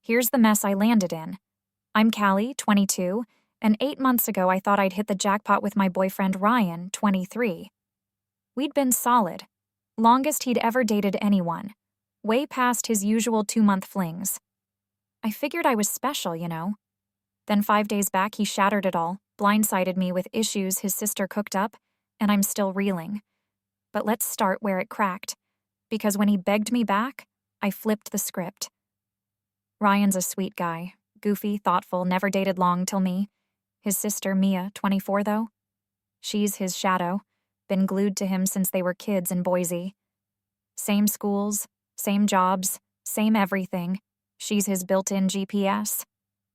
Here's the mess I landed in. I'm Callie, 22, and 8 months ago I thought I'd hit the jackpot with my boyfriend Ryan, 23. We'd been solid. Longest he'd ever dated anyone. Way past his usual 2-month flings. I figured I was special, you know. Then 5 days back he shattered it all, blindsided me with issues his sister cooked up, and I'm still reeling. But let's start where it cracked. Because when he begged me back, I flipped the script. Ryan's a sweet guy. Goofy, thoughtful, never dated long till me. His sister, Mia, 24 though. She's his shadow. Been glued to him since they were kids in Boise. Same schools, same jobs, same everything. She's his built-in GPS.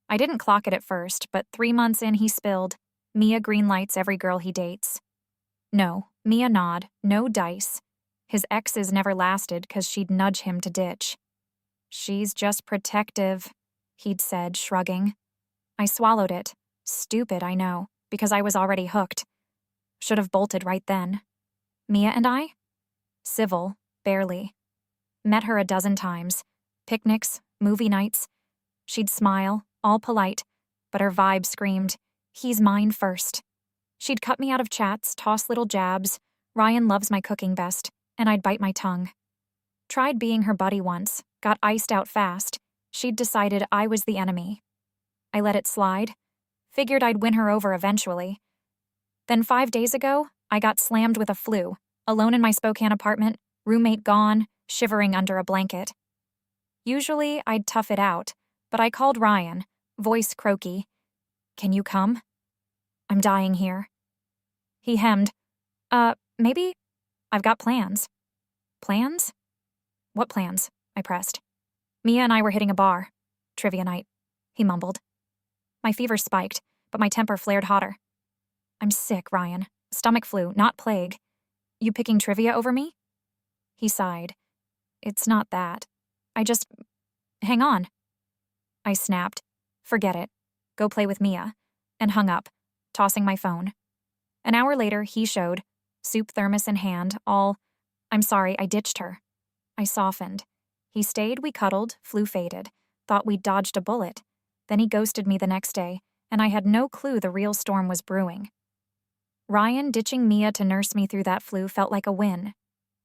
I didn't clock it at first, but 3 months in he spilled. Mia greenlights every girl he dates. No, Mia nod, no dice. His exes never lasted 'cause she'd nudge him to ditch. She's just protective, he'd said, shrugging. I swallowed it. Stupid, I know, because I was already hooked. Should have bolted right then. Mia and I? Civil, barely. Met her a dozen times. Picnics, movie nights. She'd smile, all polite, but her vibe screamed, he's mine first. She'd cut me out of chats, toss little jabs. Ryan loves my cooking best, and I'd bite my tongue. Tried being her buddy once, got iced out fast. She'd decided I was the enemy. I let it slide. Figured I'd win her over eventually. Then 5 days ago, I got slammed with a flu, alone in my Spokane apartment, roommate gone, shivering under a blanket. Usually, I'd tough it out, but I called Ryan, voice croaky. Can you come? I'm dying here. He hemmed. Maybe? I've got plans. Plans? What plans? I pressed. Mia and I were hitting a bar. Trivia night, he mumbled. My fever spiked, but my temper flared hotter. I'm sick, Ryan. Stomach flu, not plague. You picking trivia over me? He sighed. It's not that. Hang on. I snapped. Forget it. Go play with Mia. And hung up, tossing my phone. An hour later, he showed, soup thermos in hand, all, I'm sorry, I ditched her. I softened. He stayed, we cuddled, flu faded, thought we'd dodged a bullet. Then he ghosted me the next day, and I had no clue the real storm was brewing. Ryan ditching Mia to nurse me through that flu felt like a win.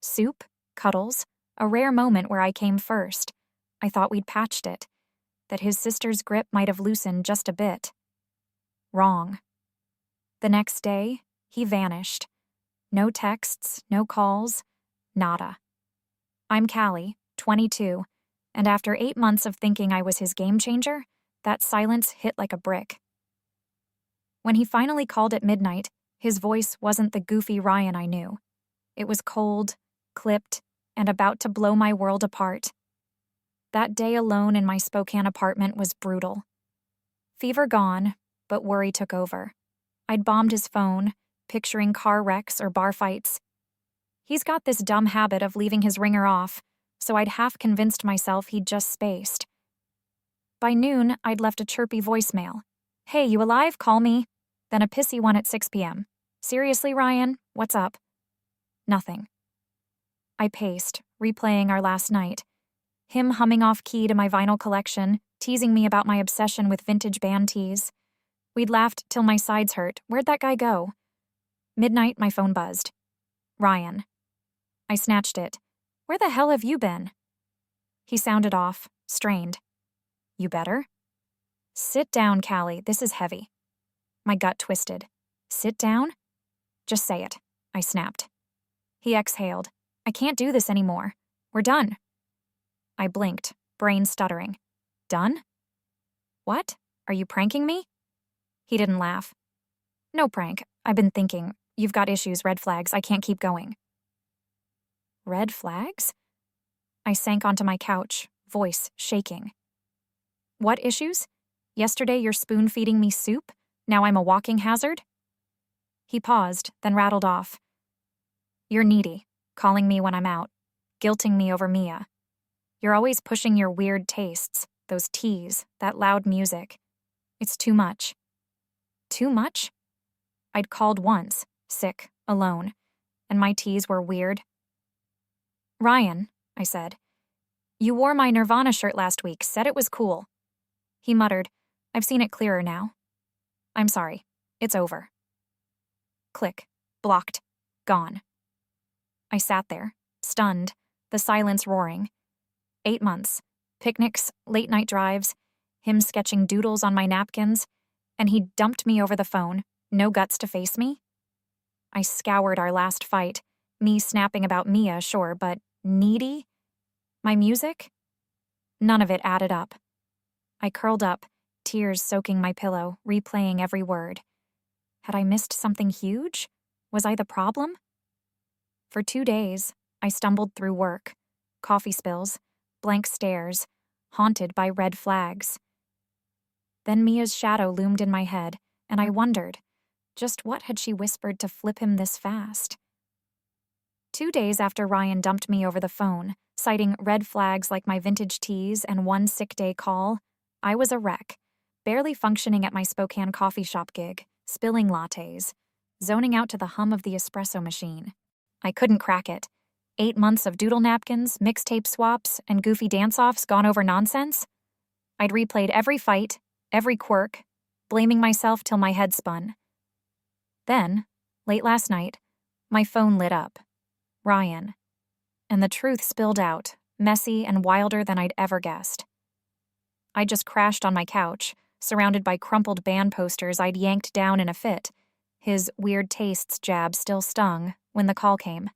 Soup, cuddles, a rare moment where I came first. I thought we'd patched it, that his sister's grip might have loosened just a bit. Wrong. The next day, he vanished. No texts, no calls, nada. I'm Callie, 22, and after 8 months of thinking I was his game changer, that silence hit like a brick. When he finally called at midnight, his voice wasn't the goofy Ryan I knew. It was cold, clipped, and about to blow my world apart. That day alone in my Spokane apartment was brutal. Fever gone, but worry took over. I'd bombed his phone, picturing car wrecks or bar fights. He's got this dumb habit of leaving his ringer off, so I'd half convinced myself he'd just spaced. By noon, I'd left a chirpy voicemail. Hey, you alive? Call me. Then a pissy one at 6 p.m. Seriously, Ryan? What's up? Nothing. I paced, replaying our last night. Him humming off key to my vinyl collection, teasing me about my obsession with vintage band tees. We'd laughed till my sides hurt. Where'd that guy go? Midnight, my phone buzzed. Ryan. I snatched it. Where the hell have you been? He sounded off, strained. You better? Sit down, Callie. This is heavy. My gut twisted. Sit down? Just say it, I snapped. He exhaled. I can't do this anymore. We're done. I blinked, brain stuttering. Done? What? Are you pranking me? He didn't laugh. No prank. I've been thinking. You've got issues, red flags. I can't keep going. Red flags? I sank onto my couch, voice shaking. What issues? Yesterday you're spoon-feeding me soup? Now I'm a walking hazard? He paused, then rattled off. You're needy, calling me when I'm out, guilting me over Mia. You're always pushing your weird tastes, those teas, that loud music. It's too much. Too much? I'd called once, sick, alone, and my teas were weird. Ryan, I said, you wore my Nirvana shirt last week, said it was cool. He muttered, "I've seen it clearer now. I'm sorry. It's over." Click. Blocked. Gone. I sat there, stunned, the silence roaring. 8 months. Picnics, late-night drives, him sketching doodles on my napkins, and he dumped me over the phone, no guts to face me? I scoured our last fight, me snapping about Mia, sure, but needy? My music? None of it added up. I curled up, tears soaking my pillow, replaying every word. Had I missed something huge? Was I the problem? For 2 days, I stumbled through work, coffee spills, blank stares, haunted by red flags. Then Mia's shadow loomed in my head, and I wondered, just what had she whispered to flip him this fast? 2 days after Ryan dumped me over the phone, citing red flags like my vintage tees and one sick day call, I was a wreck, barely functioning at my Spokane coffee shop gig, spilling lattes, zoning out to the hum of the espresso machine. I couldn't crack it. 8 months of doodle napkins, mixtape swaps, and goofy dance-offs gone over nonsense? I'd replayed every fight, every quirk, blaming myself till my head spun. Then, late last night, my phone lit up. Ryan. And the truth spilled out, messy and wilder than I'd ever guessed. I just crashed on my couch, surrounded by crumpled band posters I'd yanked down in a fit. His weird tastes jab still stung when the call came.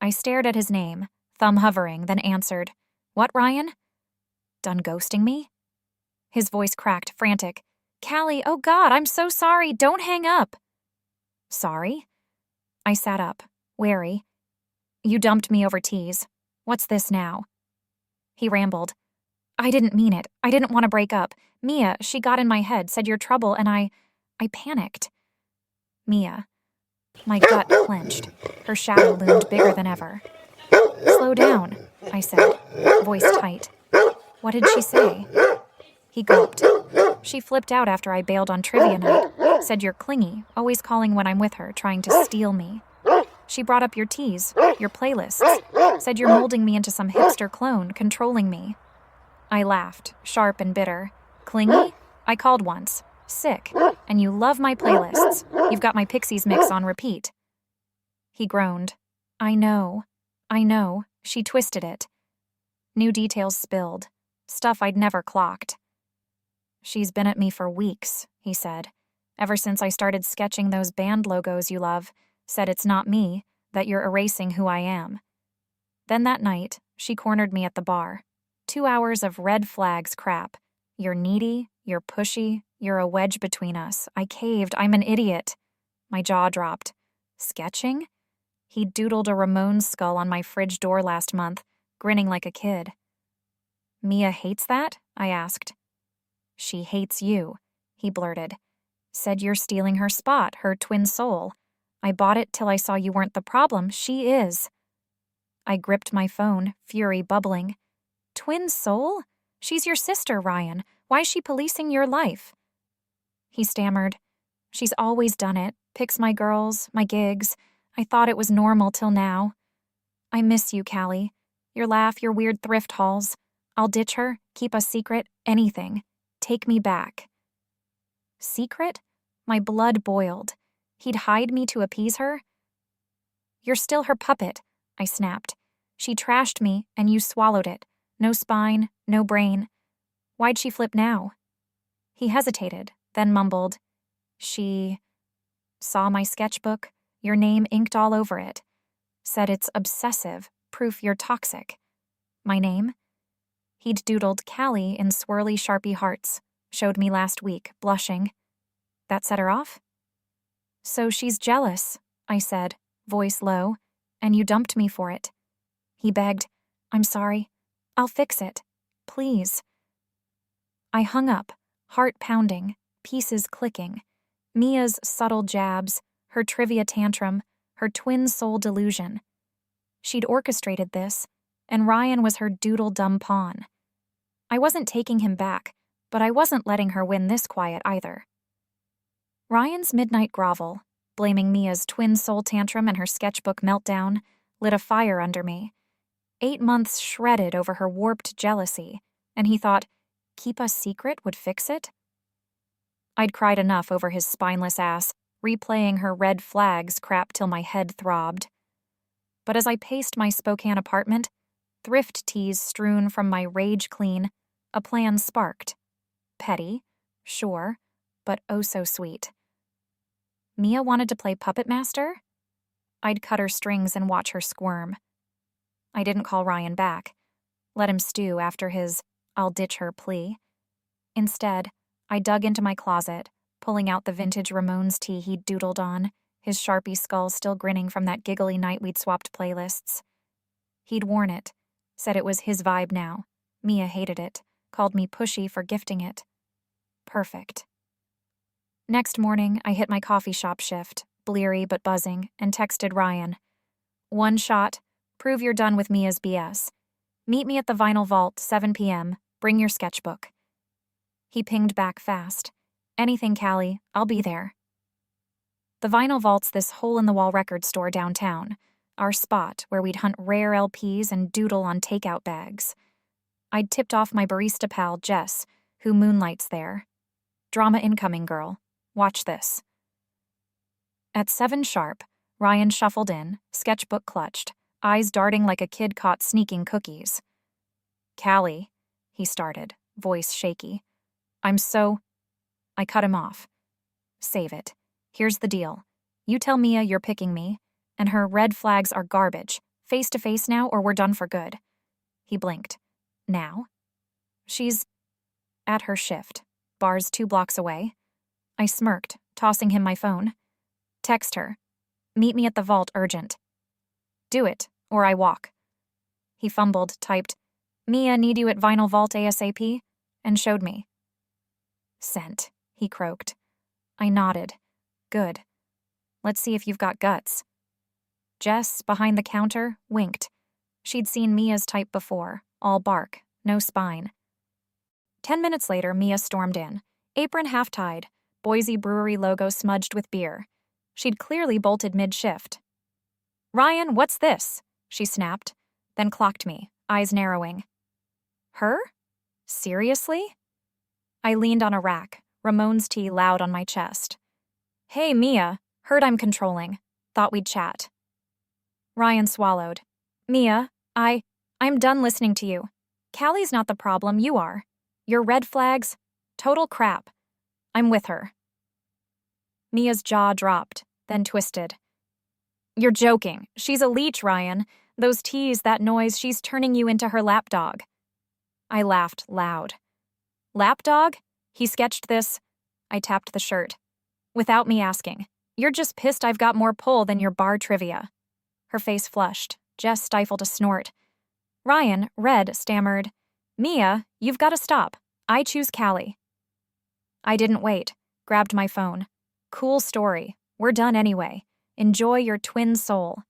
I stared at his name, thumb hovering, then answered, "What, Ryan? Done ghosting me?" His voice cracked, frantic. "Callie, oh God, I'm so sorry, don't hang up." "Sorry?" I sat up, wary. "You dumped me over teas. What's this now?" He rambled. "I didn't mean it. I didn't want to break up. Mia, she got in my head, said you're trouble, and I panicked." Mia. My gut clenched. Her shadow loomed bigger than ever. "Slow down," I said, voice tight. "What did she say?" He gulped. "She flipped out after I bailed on trivia night. Said you're clingy, always calling when I'm with her, trying to steal me. She brought up your teas, your playlists. Said you're molding me into some hipster clone, controlling me." I laughed, sharp and bitter. "Clingy? I called once. Sick. And you love my playlists. You've got my Pixies mix on repeat." He groaned. I know. She twisted it." New details spilled. Stuff I'd never clocked. "She's been at me for weeks," he said. "Ever since I started sketching those band logos you love. Said it's not me, that you're erasing who I am." Then that night, she cornered me at the bar. 2 hours of red flags crap. "You're needy, you're pushy, you're a wedge between us. I caved, I'm an idiot." My jaw dropped. Sketching? He doodled a Ramones skull on my fridge door last month, grinning like a kid. "Mia hates that?" I asked. "She hates you," he blurted. "Said you're stealing her spot, her twin soul. I bought it till I saw you weren't the problem. She is." I gripped my phone, fury bubbling. "Twin soul? She's your sister, Ryan. Why's she policing your life?" He stammered. "She's always done it. Picks my girls, my gigs. I thought it was normal till now. I miss you, Callie. Your laugh, your weird thrift hauls. I'll ditch her, keep us secret, anything. Take me back." Secret? My blood boiled. He'd hide me to appease her? "You're still her puppet," I snapped. "She trashed me, and you swallowed it. No spine, no brain. Why'd she flip now?" He hesitated, then mumbled, "She saw my sketchbook, your name inked all over it. Said it's obsessive, proof you're toxic." My name? He'd doodled Callie in swirly Sharpie hearts, showed me last week, blushing. That set her off? "So she's jealous," I said, voice low, "and you dumped me for it." He begged, "I'm sorry. I'll fix it. Please." I hung up, heart pounding, pieces clicking. Mia's subtle jabs, her trivia tantrum, her twin soul delusion. She'd orchestrated this, and Ryan was her doodle-dumb pawn. I wasn't taking him back, but I wasn't letting her win this quiet either. Ryan's midnight grovel, blaming Mia's twin soul tantrum and her sketchbook meltdown, lit a fire under me. 8 months shredded over her warped jealousy, and he thought, keep us secret would fix it? I'd cried enough over his spineless ass, replaying her red flags crap till my head throbbed. But as I paced my Spokane apartment, thrift tees strewn from my rage clean, a plan sparked. Petty, sure, but oh so sweet. Mia wanted to play puppet master? I'd cut her strings and watch her squirm. I didn't call Ryan back, let him stew after his "I'll ditch her" plea. Instead, I dug into my closet, pulling out the vintage Ramones tee he'd doodled on, his Sharpie skull still grinning from that giggly night we'd swapped playlists. He'd worn it, said it was his vibe now. Mia hated it, called me pushy for gifting it. Perfect. Next morning, I hit my coffee shop shift, bleary but buzzing, and texted Ryan. "One shot. Prove you're done with Mia's BS. Meet me at the Vinyl Vault, 7 p.m. Bring your sketchbook." He pinged back fast. "Anything, Callie. I'll be there." The Vinyl Vault's this hole-in-the-wall record store downtown, our spot where we'd hunt rare LPs and doodle on takeout bags. I'd tipped off my barista pal, Jess, who moonlights there. "Drama incoming, girl. Watch this." At 7 sharp, Ryan shuffled in, sketchbook clutched, eyes darting like a kid caught sneaking cookies. "Callie," he started, voice shaky. I cut him off. "Save it. Here's the deal. You tell Mia you're picking me, and her red flags are garbage. Face to face now or we're done for good." He blinked. "Now?" "She's at her shift. Bar's 2 blocks away." I smirked, tossing him my phone. "Text her. Meet me at the vault urgent." "Do it, or I walk." He fumbled, typed, "Mia, need you at Vinyl Vault ASAP," and showed me. "Sent," he croaked. I nodded. "Good. Let's see if you've got guts." Jess, behind the counter, winked. She'd seen Mia's type before, all bark, no spine. 10 minutes later, Mia stormed in, apron half-tied, Boise Brewery logo smudged with beer. She'd clearly bolted mid-shift. "Ryan, what's this?" she snapped, then clocked me, eyes narrowing. "Her? Seriously?" I leaned on a rack, Ramones tee loud on my chest. "Hey, Mia, heard I'm controlling. Thought we'd chat." Ryan swallowed. "Mia, I'm done listening to you. Callie's not the problem, you are. Your red flags? Total crap. I'm with her." Mia's jaw dropped, then twisted. "You're joking. She's a leech, Ryan. Those teas, that noise, she's turning you into her lapdog." I laughed loud. "Lapdog?" He sketched this. I tapped the shirt. "Without me asking. You're just pissed I've got more pull than your bar trivia." Her face flushed. Jess stifled a snort. Ryan, red, stammered, "Mia, you've got to stop. I choose Callie." I didn't wait. Grabbed my phone. "Cool story. We're done anyway. Enjoy your twin soul."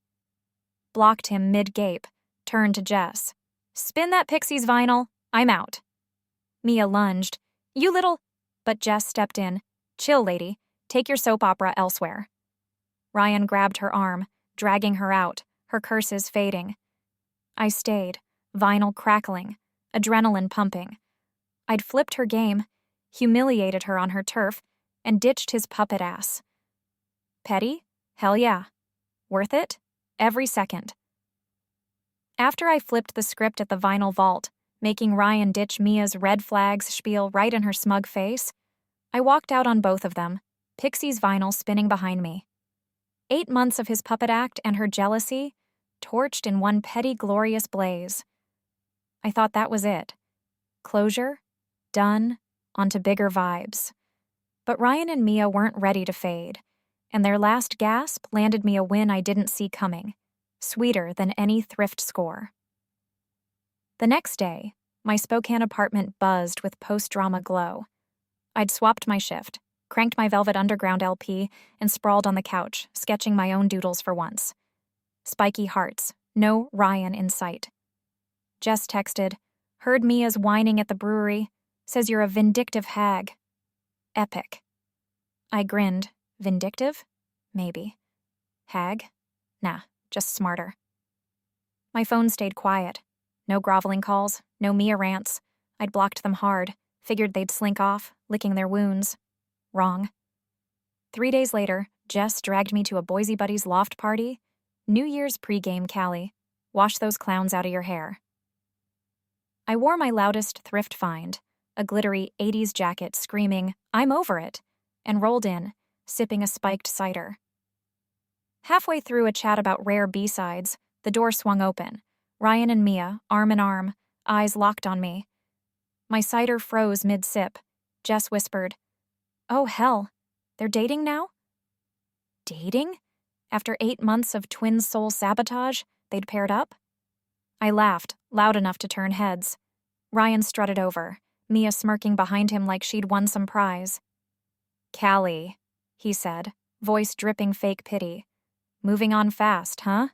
Blocked him mid-gape. Turned to Jess. "Spin that Pixies vinyl. I'm out." Mia lunged. "You little—" But Jess stepped in. "Chill, lady. Take your soap opera elsewhere." Ryan grabbed her arm, dragging her out, her curses fading. I stayed, vinyl crackling, adrenaline pumping. I'd flipped her game, humiliated her on her turf, and ditched his puppet ass. Petty? Hell yeah. Worth it? Every second. After I flipped the script at the Vinyl Vault, making Ryan ditch Mia's red flags spiel right in her smug face, I walked out on both of them, Pixie's vinyl spinning behind me. 8 months of his puppet act and her jealousy, torched in one petty glorious blaze. I thought that was it. Closure, done, onto bigger vibes. But Ryan and Mia weren't ready to fade, and their last gasp landed me a win I didn't see coming, sweeter than any thrift score. The next day, my Spokane apartment buzzed with post-drama glow. I'd swapped my shift, cranked my Velvet Underground LP, and sprawled on the couch, sketching my own doodles for once. Spiky hearts, no Ryan in sight. Jess texted, "Heard Mia's whining at the brewery, says you're a vindictive hag." Epic. I grinned. Vindictive? Maybe. Hag? Nah, just smarter. My phone stayed quiet. No groveling calls, no Mia rants. I'd blocked them hard, Figured they'd slink off, licking their wounds. Wrong. 3 days later, Jess dragged me to a Boise Buddies loft party. New Year's pregame, Callie. Wash those clowns out of your hair. I wore my loudest thrift find, a glittery 80s jacket screaming, "I'm over it," and rolled in, sipping a spiked cider. Halfway through a chat about rare B-sides, the door swung open. Ryan and Mia, arm in arm, eyes locked on me. My cider froze mid-sip. Jess whispered, "Oh, hell. They're dating now?" Dating? After 8 months of twin soul sabotage, they'd paired up? I laughed, loud enough to turn heads. Ryan strutted over, Mia smirking behind him like she'd won some prize. "Callie," he said, voice dripping fake pity. "Moving on fast, huh?"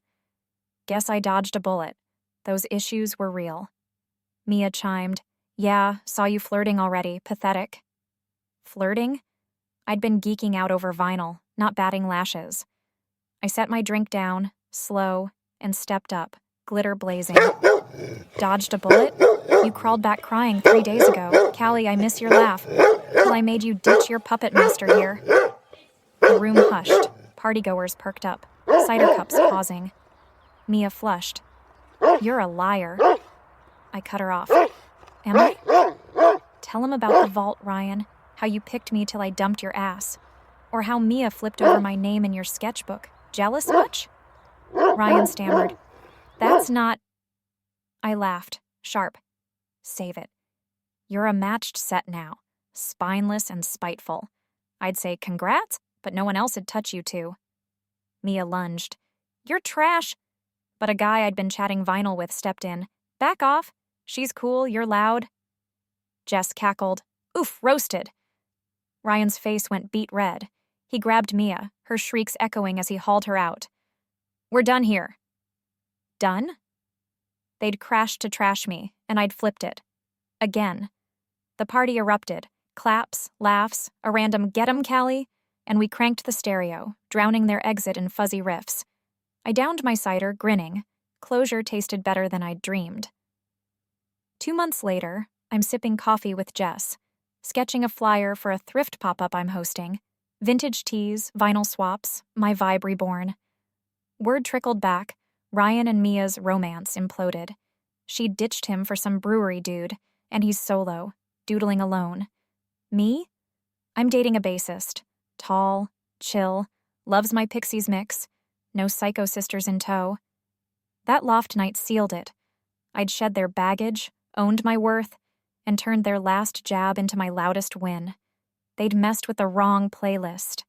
Guess I dodged a bullet. Those issues were real. Mia chimed, "Yeah, saw you flirting already, pathetic." Flirting? I'd been geeking out over vinyl, not batting lashes. I set my drink down, slow, and stepped up, glitter blazing. "Dodged a bullet? You crawled back crying 3 days ago. Callie, I miss your laugh. Till I made you ditch your puppet master here." The room hushed. Partygoers perked up, cider cups pausing. Mia flushed. "You're a liar." I cut her off. "Am I?" "Tell him about the vault, Ryan. How you picked me till I dumped your ass. Or how Mia flipped over my name in your sketchbook. Jealous much?" Ryan stammered, "That's not—" I laughed, sharp. "Save it. You're a matched set now, spineless and spiteful. I'd say congrats, but no one else'd touch you two." Mia lunged. "You're trash." But a guy I'd been chatting vinyl with stepped in. "Back off. She's cool, you're loud." Jess cackled. "Oof, roasted." Ryan's face went beet red. He grabbed Mia, her shrieks echoing as he hauled her out. "We're done here." Done? They'd crashed to trash me, and I'd flipped it. Again. The party erupted. Claps, laughs, a random "Get 'em, Callie," and we cranked the stereo, drowning their exit in fuzzy riffs. I downed my cider, grinning. Closure tasted better than I'd dreamed. 2 months later, I'm sipping coffee with Jess, sketching a flyer for a thrift pop-up I'm hosting. Vintage tees, vinyl swaps, my vibe reborn. Word trickled back. Ryan and Mia's romance imploded. She ditched him for some brewery dude, and he's solo, doodling alone. Me? I'm dating a bassist. Tall, chill, loves my Pixies mix. No psycho sisters in tow. That loft night sealed it. I'd shed their baggage, owned my worth, and turned their last jab into my loudest win. They'd messed with the wrong playlist.